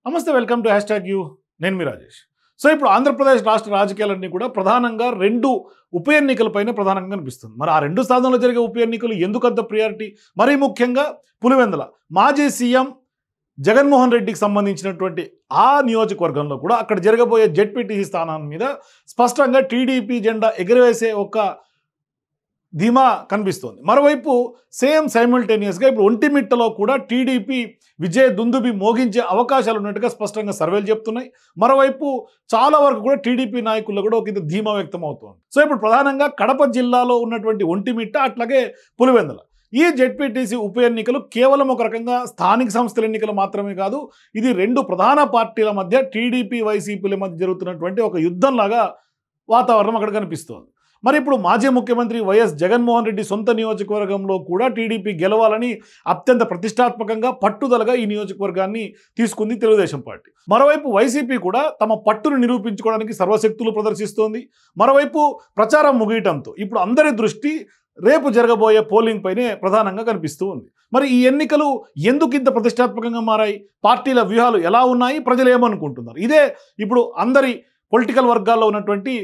నమస్తే welcome to #you నేను మీ Rajesh. So ఇప్పుడు ఆంధ్రప్రదేశ్ రాష్ట్ర రాజకీయాలన్నీ కూడా ప్రధానంగా రెండు ఉప ఎన్నికలపైన ప్రధానంగా కనిపిస్తుంది. మరి ఆ రెండు స్థానాల్లో జరిగే ఉప ఎన్నికలు ఎందుకంత ప్రియారిటీ? మరీ ముఖ్యంగా పులివెందుల మాజీ సీఎం జగన్మోహన్ రెడ్డికి సంబంధించినటువంటి ఆ నియోజకవర్గంలో కూడా అక్కడ జరగబోయే జెడ్పీటీసీ స్థానం మీద స్పష్టంగా టీడీపీ జెండా ఎగురవేసే ఒక ధీమా కనిపిస్తోంది. మరోవైపు సేమ్ సైమల్టేనియస్గా ఇప్పుడు ఒంటిమిట్టలో కూడా టీడీపీ విజయ దుందుబి మోగించే అవకాశాలు ఉన్నట్టుగా స్పష్టంగా సర్వేలు చెప్తున్నాయి. మరోవైపు చాలా వరకు కూడా టీడీపీ నాయకుల్లో కూడా ఒక ఇంత ధీమా వ్యక్తం అవుతోంది. సో ఇప్పుడు ప్రధానంగా కడప జిల్లాలో ఉన్నటువంటి ఒంటిమిట్ట అట్లాగే పులివెందుల ఈ జెడ్పీటీసీ ఉప ఎన్నికలు కేవలం ఒక రకంగా స్థానిక సంస్థల ఎన్నికలు మాత్రమే కాదు, ఇది రెండు ప్రధాన పార్టీల మధ్య టీడీపీ వైసీపీల మధ్య జరుగుతున్నటువంటి ఒక యుద్ధంలాగా వాతావరణం అక్కడ కనిపిస్తోంది. మరి ఇప్పుడు మాజీ ముఖ్యమంత్రి వైఎస్ జగన్మోహన్ రెడ్డి సొంత నియోజకవర్గంలో కూడా టీడీపీ గెలవాలని అత్యంత ప్రతిష్టాత్మకంగా పట్టుదలగా ఈ నియోజకవర్గాన్ని తీసుకుంది తెలుగుదేశం పార్టీ. మరోవైపు వైసీపీ కూడా తమ పట్టును నిరూపించుకోవడానికి సర్వశక్తులు ప్రదర్శిస్తోంది. మరోవైపు ప్రచారం ముగియటంతో ఇప్పుడు అందరి దృష్టి రేపు జరగబోయే పోలింగ్ పైనే ప్రధానంగా కనిపిస్తూ ఉంది. మరి ఈ ఎన్నికలు ఎందుకు ఇంత ప్రతిష్టాత్మకంగా మారాయి? పార్టీల వ్యూహాలు ఎలా ఉన్నాయి? ప్రజలు ఏమనుకుంటున్నారు? ఇదే ఇప్పుడు అందరి పొలిటికల్ వర్గాల్లో ఉన్నటువంటి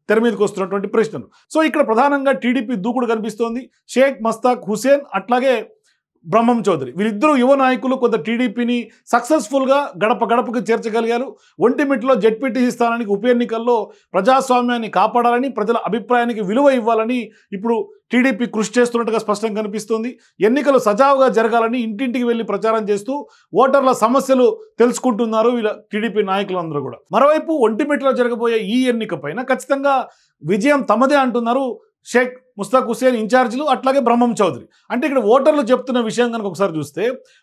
తెర మీదకి వస్తున్నటువంటి ప్రశ్నలు. సో ఇక్కడ ప్రధానంగా టీడీపీ దూకుడు కనిపిస్తోంది. షేక్ మస్తాక్ హుసేన్ అట్లాగే బ్రహ్మం చౌదరి వీరిద్దరూ యువ నాయకులు కొంత టీడీపీని సక్సెస్ఫుల్గా గడప గడపకు చేర్చగలిగారు. ఒంటిమిట్టలో జెడ్పీటీసీ స్థానానికి ఉప ఎన్నికల్లో ప్రజాస్వామ్యాన్ని కాపాడాలని, ప్రజల అభిప్రాయానికి విలువ ఇవ్వాలని ఇప్పుడు టీడీపీ కృషి చేస్తున్నట్టుగా స్పష్టంగా కనిపిస్తోంది. ఎన్నికలు సజావుగా జరగాలని ఇంటింటికి వెళ్ళి ప్రచారం చేస్తూ ఓటర్ల సమస్యలు తెలుసుకుంటున్నారు వీళ్ళ టీడీపీ నాయకులందరూ కూడా. మరోవైపు ఒంటిమిట్టలో జరగబోయే ఈ ఎన్నిక పైన ఖచ్చితంగా విజయం తమదే అంటున్నారు షేక్ ముస్తాక్ హుసేన్ ఇన్ఛార్జీలు అట్లాగే బ్రహ్మం చౌదరి. అంటే ఇక్కడ ఓటర్లు చెప్తున్న విషయం కనుక ఒకసారి చూస్తే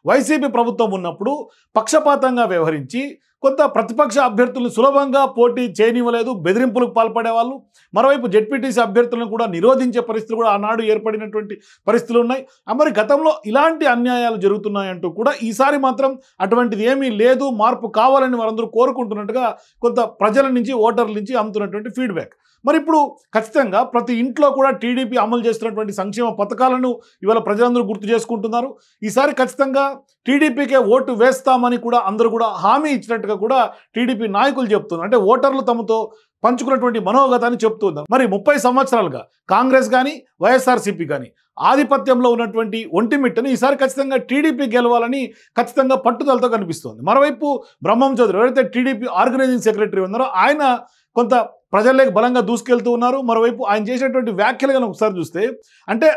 వైసీపీ ప్రభుత్వం ఉన్నప్పుడు పక్షపాతంగా వ్యవహరించి కొంత ప్రతిపక్ష అభ్యర్థులను సులభంగా పోటీ చేయనివ్వలేదు, బెదిరింపులకు పాల్పడేవాళ్ళు. మరోవైపు జెడ్పీటీసీ అభ్యర్థులను కూడా నిరోధించే పరిస్థితులు కూడా ఆనాడు ఏర్పడినటువంటి పరిస్థితులు ఉన్నాయి. మరి గతంలో ఇలాంటి అన్యాయాలు జరుగుతున్నాయంటూ కూడా ఈసారి మాత్రం అటువంటిది ఏమీ లేదు, మార్పు కావాలని వారందరూ కోరుకుంటున్నట్టుగా కొంత ప్రజల నుంచి ఓటర్ల నుంచి అందుతున్నటువంటి ఫీడ్బ్యాక్. మరి ఇప్పుడు ఖచ్చితంగా ప్రతి ఇంట్లో కూడా టీడీపీ అమలు చేస్తున్నటువంటి సంక్షేమ పథకాలను ఇవాళ ప్రజలందరూ గుర్తు చేసుకుంటున్నారు. ఈసారి ఖచ్చితంగా టీడీపీకే ఓటు వేస్తామని కూడా అందరూ కూడా హామీ ఇచ్చినట్టుగా కూడా టీడీపీ నాయకులు చెప్తున్నారు. అంటే ఓటర్లు తమతో పంచుకున్నటువంటి మనోగతాన్ని చెప్తున్నారు. మరి 30 సంవత్సరాలుగా కాంగ్రెస్ కానీ వైఎస్ఆర్సీపీ కానీ ఆధిపత్యంలో ఉన్నటువంటి ఒంటిమిట్టని ఈసారి ఖచ్చితంగా టీడీపీ గెలవాలని ఖచ్చితంగా పట్టుదలతో కనిపిస్తోంది. మరోవైపు బ్రహ్మం చౌదరి ఎవరైతే టీడీపీ ఆర్గనైజింగ్ సెక్రటరీ ఉన్నారో ఆయన కొంత ప్రజల్లోకి బలంగా దూసుకెళ్తూ ఉన్నారు. మరోవైపు ఆయన చేసేటువంటి వ్యాఖ్యలు కనుక ఒకసారి చూస్తే అంటే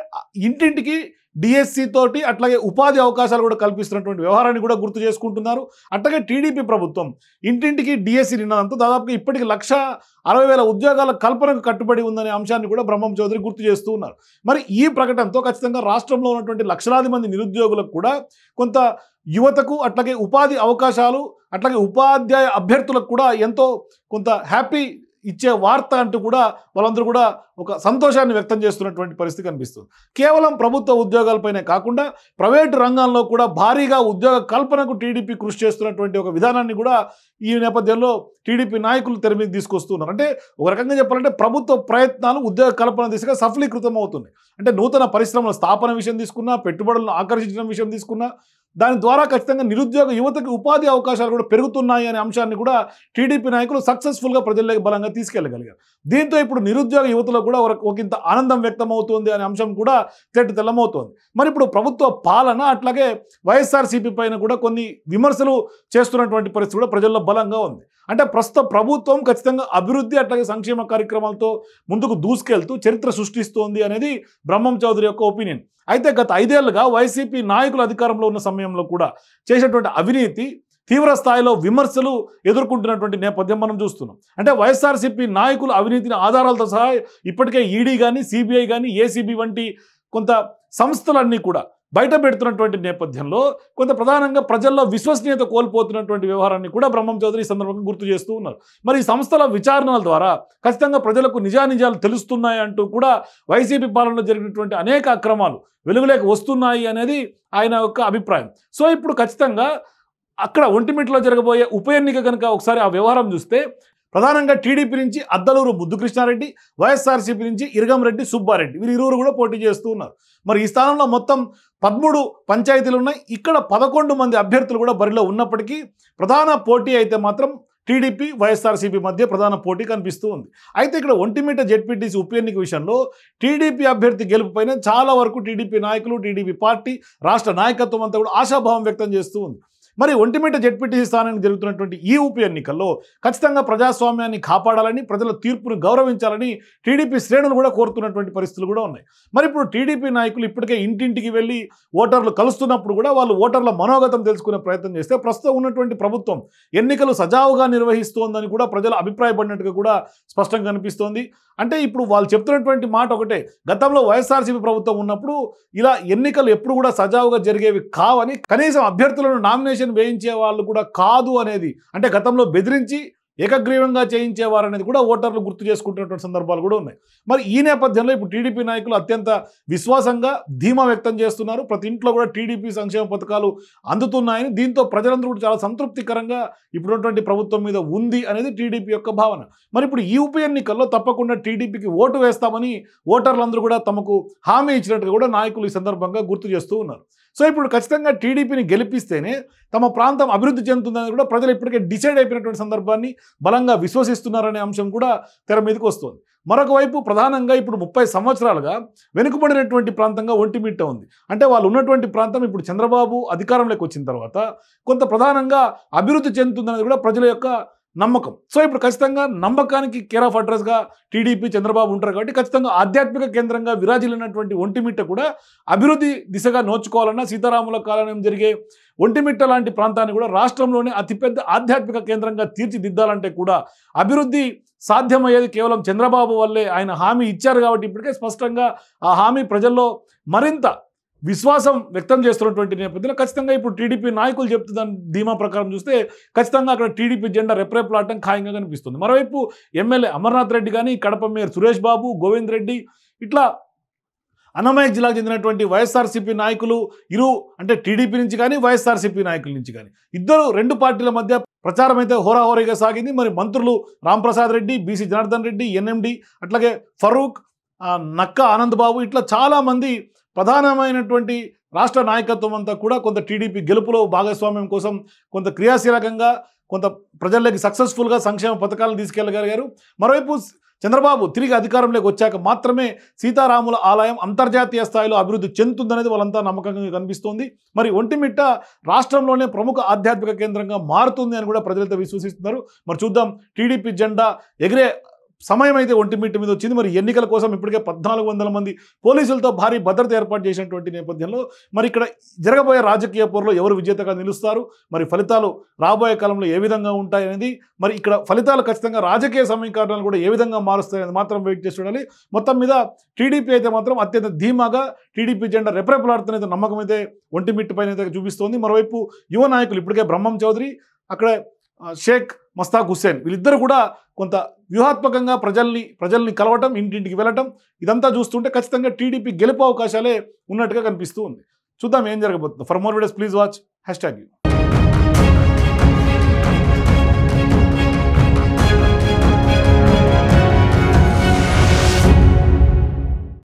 ఇంటింటికి డిఎస్సి తోటి అట్లాగే ఉపాధి అవకాశాలు కూడా కల్పిస్తున్నటువంటి వ్యవహారాన్ని కూడా గుర్తు చేసుకుంటున్నారు. అట్లాగే టీడీపీ ప్రభుత్వం ఇంటింటికి డిఎస్సి నిన్నదంతా దాదాపుగా ఇప్పటికి 1,60,000 ఉద్యోగాల కల్పనకు కట్టుబడి ఉందనే అంశాన్ని కూడా బ్రహ్మం చౌదరి గుర్తు చేస్తూ ఉన్నారు. మరి ఈ ప్రకటనతో ఖచ్చితంగా రాష్ట్రంలో ఉన్నటువంటి లక్షలాది మంది నిరుద్యోగులకు కూడా కొంత యువతకు అట్లాగే ఉపాధి అవకాశాలు అట్లాగే ఉపాధ్యాయ అభ్యర్థులకు కూడా ఎంతో కొంత హ్యాపీ ఇచ్చే వార్త అంటూ కూడా వాళ్ళందరూ కూడా ఒక సంతోషాన్ని వ్యక్తం చేస్తున్నటువంటి పరిస్థితి కనిపిస్తుంది. కేవలం ప్రభుత్వ ఉద్యోగాలపైనే కాకుండా ప్రైవేటు రంగంలో కూడా భారీగా ఉద్యోగ కల్పనకు టీడీపీ కృషి చేస్తున్నటువంటి ఒక విధానాన్ని కూడా ఈ నేపథ్యంలో టీడీపీ నాయకులు తెర మీద తీసుకొస్తున్నారు. అంటే ఒక రకంగా చెప్పాలంటే ప్రభుత్వ ప్రయత్నాలు ఉద్యోగ కల్పన దిశగా సఫలీకృతం అవుతున్నాయి. అంటే నూతన పరిశ్రమల స్థాపన విషయం తీసుకున్నా, పెట్టుబడులను ఆకర్షించడం విషయం తీసుకున్నా, దాని ద్వారా ఖచ్చితంగా నిరుద్యోగ యువతకు ఉపాధి అవకాశాలు కూడా పెరుగుతున్నాయి అనే అంశాన్ని కూడా టీడీపీ నాయకులు సక్సెస్ఫుల్గా ప్రజల్లోకి బలంగా తీసుకెళ్లగలిగారు. దీంతో ఇప్పుడు నిరుద్యోగ యువతలో కూడా ఒకంత ఆనందం వ్యక్తం అవుతుంది అనే అంశం కూడా తెల్లమవుతోంది. మరి ఇప్పుడు ప్రభుత్వ పాలన అట్లాగే వైఎస్ఆర్సీపీ పైన కూడా కొన్ని విమర్శలు చేస్తున్నటువంటి పరిస్థితి కూడా ప్రజల్లో బలంగా ఉంది. అంటే ప్రస్తుత ప్రభుత్వం ఖచ్చితంగా అభివృద్ధి అట్లాగే సంక్షేమ కార్యక్రమాలతో ముందుకు దూసుకెళ్తూ చరిత్ర సృష్టిస్తోంది అనేది బ్రహ్మం చౌదరి యొక్క ఒపీనియన్. అయితే గత 5 ఏళ్లుగా వైసీపీ నాయకులు అధికారంలో ఉన్న సమయంలో కూడా చేసేటువంటి అవినీతి తీవ్ర స్థాయిలో విమర్శలు ఎదుర్కొంటున్నటువంటి నేపథ్యం మనం చూస్తున్నాం. అంటే వైఎస్ఆర్సీపీ నాయకులు అవినీతిని ఆధారాలతో సహా ఇప్పటికే ఈడీ కానీ సిబిఐ కానీ ఏసీబీ వంటి కొంత సంస్థలన్నీ కూడా బయట పెడుతున్నటువంటి నేపథ్యంలో కొంత ప్రధానంగా ప్రజల్లో విశ్వసనీయత కోల్పోతున్నటువంటి వ్యవహారాన్ని కూడా బ్రహ్మం చౌదరి ఈ సందర్భంగా గుర్తు చేస్తూ ఉన్నారు. మరి ఈ సంస్థల విచారణల ద్వారా ఖచ్చితంగా ప్రజలకు నిజానిజాలు తెలుస్తున్నాయి అంటూ కూడా వైసీపీ పాలనలో జరిగినటువంటి అనేక అక్రమాలు వెలుగులోకి వస్తున్నాయి అనేది ఆయన యొక్క అభిప్రాయం. సో ఇప్పుడు ఖచ్చితంగా అక్కడ ఒంటిమిట్టలో జరగబోయే ఉప ఎన్నిక కనుక ఒకసారి ఆ వ్యవహారం చూస్తే ప్రధానంగా టీడీపీ నుంచి అద్దలూరు ముద్దుకృష్ణారెడ్డి, వైఎస్ఆర్సీపీ నుంచి ఇరగంరెడ్డి సుబ్బారెడ్డి వీరు ఇరువురు కూడా పోటీ చేస్తూ ఉన్నారు. మరి ఈ స్థానంలో మొత్తం 13 పంచాయతీలు ఉన్నాయి. ఇక్కడ 11 మంది అభ్యర్థులు కూడా బరిలో ఉన్నప్పటికీ ప్రధాన పోటీ అయితే మాత్రం టీడీపీ వైఎస్ఆర్సీపీ మధ్య ప్రధాన పోటీ కనిపిస్తూ ఉంది. అయితే ఇక్కడ ఒంటిమిట్ట జెడ్పీటీసీ ఉప ఎన్నిక విషయంలో టీడీపీ అభ్యర్థి గెలుపుపైన చాలా వరకు టీడీపీ నాయకులు, టీడీపీ పార్టీ, రాష్ట్ర నాయకత్వం అంతా కూడా ఆశాభావం వ్యక్తం చేస్తూ ఉంది. మరి ఒంటిమిట్ట జెడ్పీటీసీ స్థానానికి జరుగుతున్నటువంటి ఈ ఉప ఎన్నికల్లో ఖచ్చితంగా ప్రజాస్వామ్యాన్ని కాపాడాలని, ప్రజల తీర్పును గౌరవించాలని టీడీపీ శ్రేణులు కూడా కోరుతున్నటువంటి పరిస్థితులు కూడా ఉన్నాయి. మరి ఇప్పుడు టీడీపీ నాయకులు ఇప్పటికే ఇంటింటికి వెళ్ళి ఓటర్లు కలుస్తున్నప్పుడు కూడా వాళ్ళు ఓటర్ల మనోగతం తెలుసుకునే ప్రయత్నం చేస్తే ప్రస్తుతం ఉన్నటువంటి ప్రభుత్వం ఎన్నికలు సజావుగా నిర్వహిస్తోందని కూడా ప్రజలు అభిప్రాయపడినట్టుగా కూడా స్పష్టంగా కనిపిస్తోంది. అంటే ఇప్పుడు వాళ్ళు చెప్తున్నటువంటి మాట ఒకటే, గతంలో వైఎస్ఆర్సీపీ ప్రభుత్వం ఉన్నప్పుడు ఇలా ఎన్నికలు ఎప్పుడు కూడా సజావుగా జరిగేవి కావని, కనీసం అభ్యర్థులను నామినేషన్ వేయించే వాళ్ళు కూడా కాదు అనేది, అంటే గతంలో బెదిరించి ఏకగ్రీవంగా చేయించేవారు అనేది కూడా ఓటర్లు గుర్తు చేసుకుంటున్నటువంటి సందర్భాలు కూడా ఉన్నాయి. మరి ఈ నేపథ్యంలో ఇప్పుడు టీడీపీ నాయకులు అత్యంత విశ్వాసంగా ధీమా వ్యక్తం చేస్తున్నారు. ప్రతి ఇంట్లో కూడా టీడీపీ సంక్షేమ పథకాలు అందుతున్నాయని, దీంతో ప్రజలందరూ కూడా చాలా సంతృప్తికరంగా ఇప్పుడున్నటువంటి ప్రభుత్వం మీద ఉంది అనేది టీడీపీ యొక్క భావన. మరి ఇప్పుడు ఈ ఉప ఎన్నికల్లో తప్పకుండా టీడీపీకి ఓటు వేస్తామని ఓటర్లందరూ కూడా తమకు హామీ ఇచ్చినట్టుగా కూడా నాయకులు ఈ సందర్భంగా గుర్తు చేస్తూ ఉన్నారు. సో ఇప్పుడు ఖచ్చితంగా టీడీపీని గెలిపిస్తేనే తమ ప్రాంతం అభివృద్ధి చెందుతుందని కూడా ప్రజలు ఇప్పటికే డిసైడ్ అయిపోయినటువంటి సందర్భాన్ని బలంగా విశ్వసిస్తున్నారనే అంశం కూడా తెర మీదకి వస్తుంది. మరొక వైపు ప్రధానంగా ఇప్పుడు 30 సంవత్సరాలుగా వెనుకబడినటువంటి ప్రాంతంగా ఒంటిమిట్ట ఉంది. అంటే వాళ్ళు ఉన్నటువంటి ప్రాంతం ఇప్పుడు చంద్రబాబు అధికారంలోకి వచ్చిన తర్వాత కొంత ప్రధానంగా అభివృద్ధి చెందుతుందనేది కూడా ప్రజల యొక్క నమ్మకం. సో ఇప్పుడు ఖచ్చితంగా నమ్మకానికి కేర్ ఆఫ్ అడ్రస్గా టీడీపీ, చంద్రబాబు ఉంటారు కాబట్టి ఖచ్చితంగా ఆధ్యాత్మిక కేంద్రంగా విరాజిల్లినటువంటి ఒంటిమిట్ట కూడా అభివృద్ధి దిశగా నోచుకోవాలన్నా, సీతారాముల కాలం జరిగే ఒంటిమిట్ట లాంటి ప్రాంతాన్ని కూడా రాష్ట్రంలోనే అతిపెద్ద ఆధ్యాత్మిక కేంద్రంగా తీర్చిదిద్దాలంటే కూడా అభివృద్ధి సాధ్యమయ్యేది కేవలం చంద్రబాబు వల్లే. ఆయన హామీ ఇచ్చారు కాబట్టి ఇప్పటికే స్పష్టంగా ఆ హామీ ప్రజల్లో మరింత విశ్వాసం వ్యక్తం చేస్తున్నటువంటి నేపథ్యంలో ఖచ్చితంగా ఇప్పుడు టీడీపీ నాయకులు చెప్తున్న ధీమా ప్రకారం చూస్తే ఖచ్చితంగా అక్కడ టీడీపీ జెండా రెప్రేపులాడటం ఖాయంగా కనిపిస్తుంది. మరోవైపు ఎమ్మెల్యే అమర్నాథ్ రెడ్డి కానీ, కడప మేయర్ సురేష్ బాబు, గోవింద్ రెడ్డి, ఇట్లా అన్నమయ్య జిల్లాకు చెందినటువంటి వైఎస్ఆర్సీపీ నాయకులు అంటే టీడీపీ నుంచి కానీ, వైఎస్ఆర్సీపీ నాయకుల నుంచి కానీ రెండు పార్టీల మధ్య ప్రచారం అయితే హోరాహోరీగా సాగింది. మరి మంత్రులు రాంప్రసాద్ రెడ్డి, బీసీ జనార్దన్ రెడ్డి, ఎన్ఎండి, అట్లాగే ఫరూక్, నక్క ఆనంద్ బాబు, ఇట్లా చాలామంది ప్రధానమైనటువంటి రాష్ట్ర నాయకత్వం అంతా కూడా కొంత టీడీపీ గెలుపులో భాగస్వామ్యం కోసం కొంత క్రియాశీలకంగా, కొంత ప్రజల్లోకి సక్సెస్ఫుల్గా సంక్షేమ పథకాలను తీసుకెళ్ళగలిగారు. మరోవైపు చంద్రబాబు తిరిగి అధికారంలోకి వచ్చాక మాత్రమే సీతారాముల ఆలయం అంతర్జాతీయ స్థాయిలో అభివృద్ధి చెందుతుందనేది వాళ్ళంతా నమ్మకంగా కనిపిస్తోంది. మరి ఒంటిమిట్ట రాష్ట్రంలోనే ప్రముఖ ఆధ్యాత్మిక కేంద్రంగా మారుతుంది అని కూడా ప్రజలతో విశ్వసిస్తున్నారు. మరి చూద్దాం, టీడీపీ జెండా ఎగిరే సమయం అయితే ఒంటిమిట్ట మీద వచ్చింది. మరి ఎన్నికల కోసం ఇప్పటికే 1400 మంది పోలీసులతో భారీ భద్రత ఏర్పాటు చేసినటువంటి నేపథ్యంలో మరి ఇక్కడ జరగబోయే రాజకీయ పోరులో ఎవరు విజేతగా నిలుస్తారు, మరి ఫలితాలు రాబోయే కాలంలో ఏ విధంగా ఉంటాయనేది, మరి ఇక్కడ ఫలితాలు ఖచ్చితంగా రాజకీయ సమీకరణాలు కూడా ఏ విధంగా మారుస్తాయనేది మాత్రం వెయిట్ చేసి చూడాలి. మొత్తం మీద టీడీపీ అయితే మాత్రం అత్యంత ధీమాగా టీడీపీ జెండా రెప్రేపులాడుతున్న నమ్మకం అయితే ఒంటిమిట్ట పైన అయితే చూపిస్తోంది. మరోవైపు యువ నాయకులు ఇప్పటికే బ్రహ్మం చౌదరి, అక్కడ షేక్ మస్తాక్ హుస్సేన్ వీళ్ళిద్దరు కూడా కొంత వ్యూహాత్మకంగా ప్రజల్ని కలవటం, ఇంటింటికి వెళ్ళటం, ఇదంతా చూస్తుంటే ఖచ్చితంగా టీడీపీ గెలుపు అవకాశాలే ఉన్నట్టుగా కనిపిస్తూ ఉంది. చూద్దాం ఏం జరగబోతుందో. For more videos please watch #.